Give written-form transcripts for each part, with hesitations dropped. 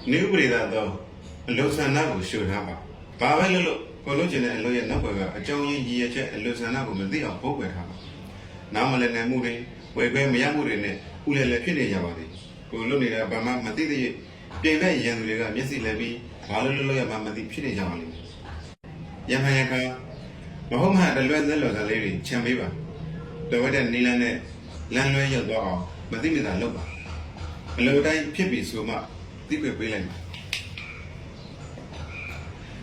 new breed တော့အလုဆန္ဒကိုရှုထားပါဘာပဲလို့ကိုလို့ကျင်တဲ့အလုပ်ရဲ့နောက်ဘက်ကအကြောင်းရင်းရည်ရချက်အလုဆန္ဒကိုမသိအောင်ပုတ်ပယ်ထားပါနားမလည်နိုင်မှုတွေဝယ်ခွဲမရမှုတွေနဲ့ဥလဲလဲဖြစ်နေကြပါသေးကိုလို့နေတာဘာမှမသိသေးပြင်မဲ့ရန်သူတွေကမျက်စိလဲပြီးဘာလို့လို့ရမှမသိဖြစ်နေကြပါလိမ့်မယ်ရမှန်ရခါမဟုတ်မှတလွဲသက်လော်စားလေးတွေခြံပေးပါတော်ဝတ်တဲ့နီလန်းနဲ့လမ်းလွဲရောက်တော့အောင်မသိမြင်တာလုပ်ပါအလိုတိုင်းဖြစ်ပြီဆိုမှသိခွင့်ပေးလိုက်ပါ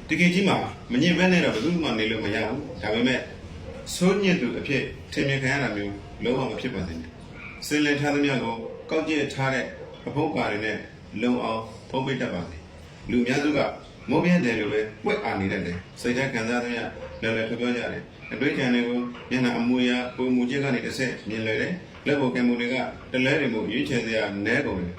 တကယ်ကြီးမှာမညင်ဘဲနဲ့တော့ဘယ်သူမှနေလို့မရဘူးဒါပေမဲ့စိုးညစ်သူအဖြစ်ထင်မြင်ခံရတာမျိုးလုံးဝမဖြစ်ပါစေနဲ့စင်လင်ထားသမျှကိုကောက်ကျစ်ထားတဲ့အဖို့ပါတွေနဲ့လုံအောင်ဖုံးပိတ်တတ်ပါစေလူများစုကမုံပြင်းတယ်လို့ပဲပွက်အာနေတတ်တယ်စိတ်ဓာတ်ခံစားသမျှလည်းလည်းပြောကြတယ်အတွေ့အကြုံတွေကိုမျက်နှာအမူအရာပုံမူချက်ကနေတစ်ဆက်မြင်လွယ်တယ်လက်ပေါ်ကံမှုတွေကတလဲတွေမို့ရွေးချယ်စရာနည်းကုန်တယ်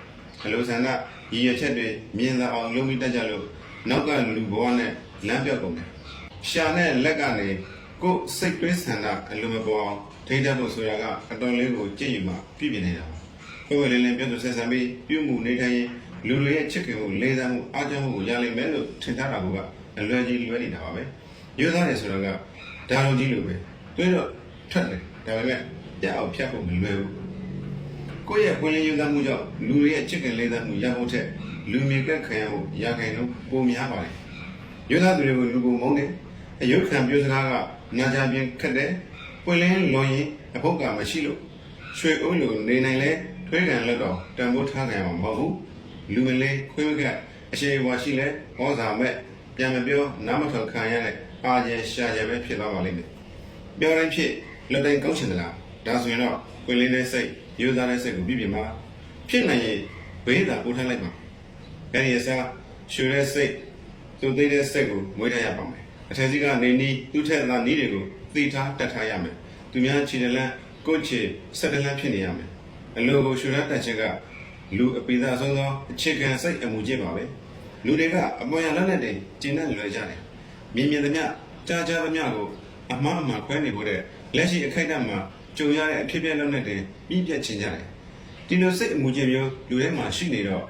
အလိုဆန္ဒရည်ရချက်တွေမြင်သာအောင်လုပ်ပြီးတတ်ကြလို့နောက်ကလူဘဝနဲ့လမ်းပြောက်ကုန်တယ်ရှာနဲ့လက်ကနေကိုယ်စိတ်တွေးဆန္ဒအလိုမပေါ်အောင်ထိန်းတတ်ဖို့ဆိုတာကအတော်လေးကိုကြည့်ယူမှပြည့်ပြည့်နေတာပါကိုယ်ဝယ်လင်းပြောသူဆက်ဆံပြီးပြုမှုနေထိုင်ရင်လူတွေရဲ့ချစ်ခင်မှုလေးစားမှုအားကျမှုကိုရလိမ့်မယ်လို့ထင်ထားတာကအလွယ်ကြီးလွယ်နေတာပါပဲရိုးသားတယ်ဆိုတာကဒါလိုကြီးလိုပဲတွေးတော့ထွက်တယ်ဒါပေမဲ့ပြအောင်ဖြတ်ဖို့မလွယ်ဘူးကိုယ့်ရဲ့ပွင့်လင်းရိုးသားမှုကြောင့်လူတွေရဲ့ချစ်ခင်လေးစားမှုရဖို့ထက်လူမြင်ကခံရဖို့ရခိုင်တော့ပိုများပါတယ်ရိုးသားသူတွေကိုလူကိုမုန်းတယ်အယုတ်ခံပြောစကားကညာကြပြင်းခက်တယ်ပွင့်လင်းလွန်ရင်အဖို့ကမရှိလို့ရွှေအိုးလိုနေနိုင်လဲထွေးကန်လက်တော့တန်ဖိုးထားကြရမှာမဟုတ်ဘူးလူမလေးခွေးမကအရှိန်ဝါရှိလဲဩဇာမဲ့ပြန်မပြောနားမထောင်ခံရတဲ့အာကျရှာကျပဲဖြစ်သွားပါလိမ့်မယ်ပြောတိုင်းဖြစ်လက်တိုင်းကောင်းချင်သလားဒါဆိုရင်တော့ပွင့်လင်းတဲ့စိတ်ရိုးသားတဲ့စိတ်ကိုပြည့်ပြည့်မှာဖြစ်နိုင်ရင်ဘေးသာပို့ထားလိုက်ပါအဲဒီအစားရွှေတဲ့စိတ်သူသိတဲ့စိတ်ကိုမွေးထားရပါမယ်အထက်စီကနေနီးသူ့ထက်သာနီးတွေကိုသိထားတတ်ထားရမယ်သူများခြေတလန်းကိုယ့်ခြေဆက်တလန်းဖြစ်နေရမယ်အလိုကိုရွှေတဲ့တက်ချက်ကလူအပိသာဆုံးသောအခြေခံစိတ်အမှုချင်းပါပဲလူတွေကအပေါ်ရလက်နဲ့တင်ကျင့်တဲ့လွယ်ကြတယ်မြင်မြင်သမျှကြားကြားသမျှကိုအမှားအမှန်ခွဲနေဖို့တဲ့လက်ရှိအခိုက်အတန့်မှာကြုံရတဲ့အဖြစ်အပျက်လုံးနဲ့တင်ပြီးပြတ်ချင်ကြတယ်ဒီလိုစိတ်အမှုချင်းမျိုးလူထဲမှာရှိနေတော့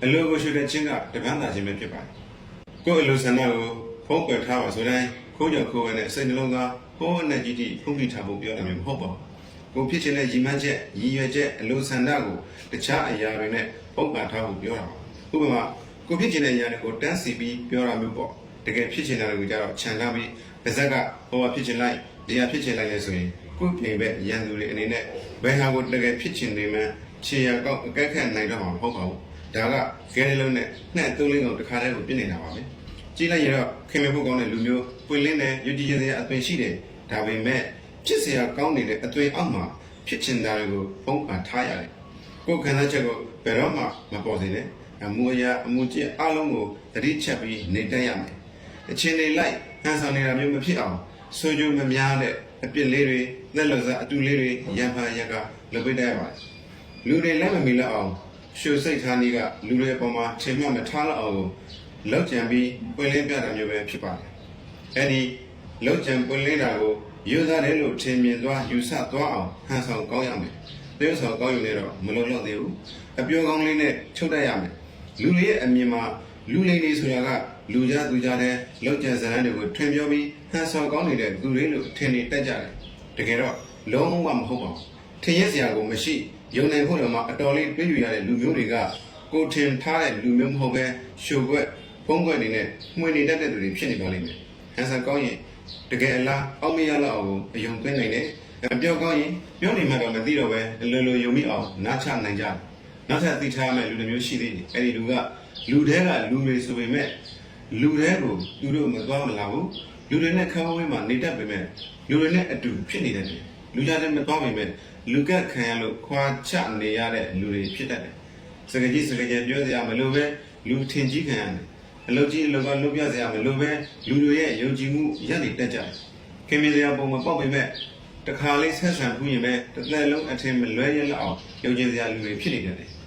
အလိုကိုရွှေတဲ့ချင်းကတပန်းသာချင်းပဲဖြစ်ပါတယ်ကိုယ့်အလိုဆန္ဒကိုဖုံးကွယ်ထားပါဆိုတိုင်းခိုးကြော်ခိုးဝဲနဲ့စိတ်နှလုံးသားဟိုးနဲ့ကြီးကြီးဖုံးပြီးထားဖို့ပြောတယ်မျိုးမဟုတ်ပါဘူးကိုဖြစ်ချင်တဲ့ရည်မှန်းချက်ရည်ရွယ်ချက်အလိုဆန္ဒကိုတခြားအရာတွေနဲ့ပုံကထားဖို့ပြောတာပါဥပမာကိုဖြစ်ချင်တဲ့အရာတွေကိုတန်းစီပြီးပြောတာမျိုးပေါ့တကယ်ဖြစ်ချင်တာတွေကိုကြတော့ခြံထားပြီးပါဇက်ကဟိုကဖြစ်ချင်လိုက်ဒီဟာဖြစ်ချင်လိုက်လဲဆိုရင်ကိုပြင်ပဲရန်သူတွေအနေနဲ့ဘယ်ဟာကိုတကယ်ဖြစ်ချင်နေမှခြေရကောက်အကက်ခတ်နိုင်တော့မှာမဟုတ်ပါဘူးဒါကကဲလေးလုံးနဲ့နှက်သုံးလေးကောင်တစ်ခါတည်းကိုပြစ်နေတာပါပဲကြည့်လိုက်ရတော့ခင်မဖို့ကောင်းတဲ့လူမျိုးပွင့်လင်းတဲ့ယုံကြည်ခြင်းစရာအသွင်ရှိတယ်ဒါပေမဲ့ဖြစ်စရာကောင်းနေတဲ့အသွင်အောက်မှာဖြစ်ချင်တာတွေကိုပုံမှန်ထားရတယ်ကိုယ်ခံစားချက်ကိုဘယ်တော့မှမပေါ်စေနဲ့အမှုအရာအမှုကျင့်အလုံးကိုသတိချက်ပြီးနေတတ်ရမယ်အချင်းတွေလိုက်ဟန်ဆောင်နေတာမျိုးမဖြစ်အောင်ဆိုကြမများတဲ့အပြစ်လေးတွေသက်လုံစားအတူလေးတွေရံဖန်ရကလုပ်ပေးတတ်ရပါတယ်လူတွေလက်မမီလောက်အောင်ရှုစိတ်ထားနည်းကလူတွေအပေါ်မှာချိန်မှမထားလောက်အောင်လောက်ကြံပြီးပွင့်လင်းပြတာမျိုးပဲဖြစ်ပါတယ်အဲဒီလောက်ကြံပွင့်လင်းတာကိုယူဆတယ်လို့ထင်မြင်သွားယူဆသွားအောင်ဟန်ဆောင်ကောင်းရမယ်တရုပ်ဆောင်ကောင်းယူနေတော့မလုံလောက်သေးဘူးအပြောကောင်းလေးနဲ့ချုပ်တတ်ရမယ်လူတွေရဲ့အမြင်မှာလူလိမ့်နေဆိုတာကလူကြသူကြတဲ့လောက်ကြံဇာတ်တွေကိုထွင်ပြောပြီးဟန်ဆောင်ကောင်းနေတဲ့သူတွေလို့ထင်နေတတ်ကြတယ်တကယ်တော့လုံးဝမဟုတ်ပါဘူးထင်ရစရာကိုမရှိယုံနိုင်ဖို့တော့မှအတော်လေးတွေးယူရတဲ့လူမျိုးတွေကကိုထင်ထားတဲ့လူမျိုးမဟုတ်ပဲရှုပ်ွက်ပုံကွက်နေနဲ့မှွေနေတတ်တဲ့သူတွေဖြစ်နေပါလိမ့်မယ်ဟန်ဆောင်ကောင်းရင်တကယ်အလားအောက်မရလောက်အောင်အယုံသွင်းနိုင်တယ်အပြောကောင်းရင်ပြောနေမှတော့မသိတော့ပဲအလိုလိုယုံမိအောင်နားချနိုင်ကြတယ်နောက်ထပ်သိထားမဲ့လူမျိုးရှိသေးတယ်အဲ့ဒီလူကလူတဲကလူတွေဆိုပေမဲ့လူတဲကိုသူတို့မသွားမလာဘူးလူတွေနဲ့ခန်းဝေးမှာနေတတ်ပေမဲ့လူတွေနဲ့အတူဖြစ်နေတယ်လူကြတဲ့မသွားပေမဲ့လူကခံရလို့ခွာချနေရတဲ့လူတွေဖြစ်တတ်တယ်စကားကြီးစကားကျပြောစရာမလိုပဲလူထင်ကြီးခံရတယ်အလုပ်ကြီးအလုပ်ကလုပ်ပြစရာမလိုပဲလူတွေရဲ့ယုံကြည်မှုရပ်နေတတ်ကြတယ်ခင်ဗျာပုံမပေါက်ပေမဲ့တခါလေးဆက်ဆံခုရင်ပဲတစ်သက်လုံးအထင်မလွဲရလောက်အောင်ယုံကြည်စရာလူတွေဖြစ်နေတယ်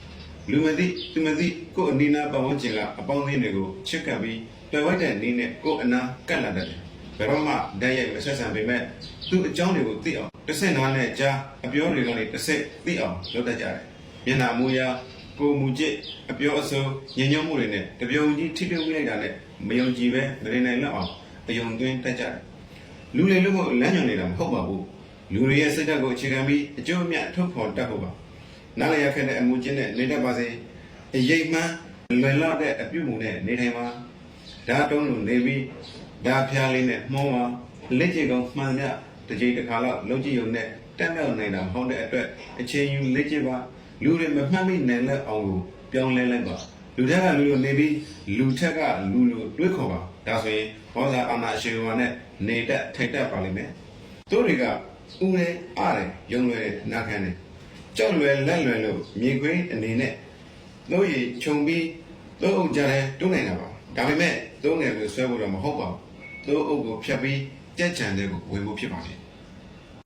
လူမသိသူမသိကိုယ်အနီးနားပတ်ဝန်းကျင်ကအပေါင်းအသင်းတွေကိုချစ်ကပ်ပြီးပယ်ဝတ်တဲ့နည်းနဲ့ကိုယ်အနာကတ်လာတတ်တယ်ဘယ်တော့မှဓာတ်ရိုက်မဆက်ဆံပေမဲ့သူ့အကြောင်းတွေကိုသိအောင်တစ်ဆင့်နားနဲ့ကြားအပြောတွေကနေတစ်ဆင့်သိအောင်လုပ်တတ်ကြတယ်မျက်နှာမူရ ကိုမူကျစ်အပြောအဆိုးညညမှုတွေနဲ့တပြုံကြီးထိပြုံးလိုက်တာနဲ့မယုံကြည်ပဲမနေနိုင်တော့အောင်အယုံသွင်းတတ်ကြတယ်လူတွေလို့လမ်းညွန်နေတာမဟုတ်ပါဘူးလူတွေရဲ့စိတ်ဓာတ်ကိုအခြေခံပြီးအကျိုးအမြတ်ထုတ်ဖော်တတ်ဖို့ပါနားလည်ရခဲ့တဲ့အမှုချင်းနဲ့နေတတ်ပါစေအရေးမှန်းလွယ်လောက်တဲ့အပြုမှုနဲ့နေထိုင်ပါဓာတ်တုံးလိုနေပြီးဓာတ်ဖျားလေးနဲ့မှောပါလက်ကျင်ကောင်မှန်မြတစ်ချိန်တစ်ခါလောက်လုံးကြည့်ုံနဲ့တက်မြောက်နေတာမဟုတ်တဲ့အတွက်အချိန်ယူလက်ကျင်ပါလူတွေမမှတ်မိနိုင်တဲ့အောင်ကိုပြောင်းလဲလိုက်ပါလူထက်ကလူလိုနေပြီးလူထက်ကလူလိုတွေးခေါ်ပါဒါဆိုရင်ဘောဇာအာနာရှိဝါနဲ့နေတတ်ထိုက်တတ်ပါလိမ့်မယ်သူတွေကဥရဲအားတယ်ယုံလွယ်တဲ့နာခံတယ်ကြောက်လွယ်လက်လွယ်လို့မြေခွေးအနေနဲ့တို့ရခြုံပြီးတို့အုပ်ကြတယ်တွန်းနေတာပါဒါပေမဲ့တို့ငယ်ကိုဆွဲဖို့တော့မဟုတ်ပါဘူးတို့အုပ်ကိုဖြတ်ပြီးကြက်ချန်တဲ့ကိုဝင်ဖို့ဖြစ်ပါလိမ့်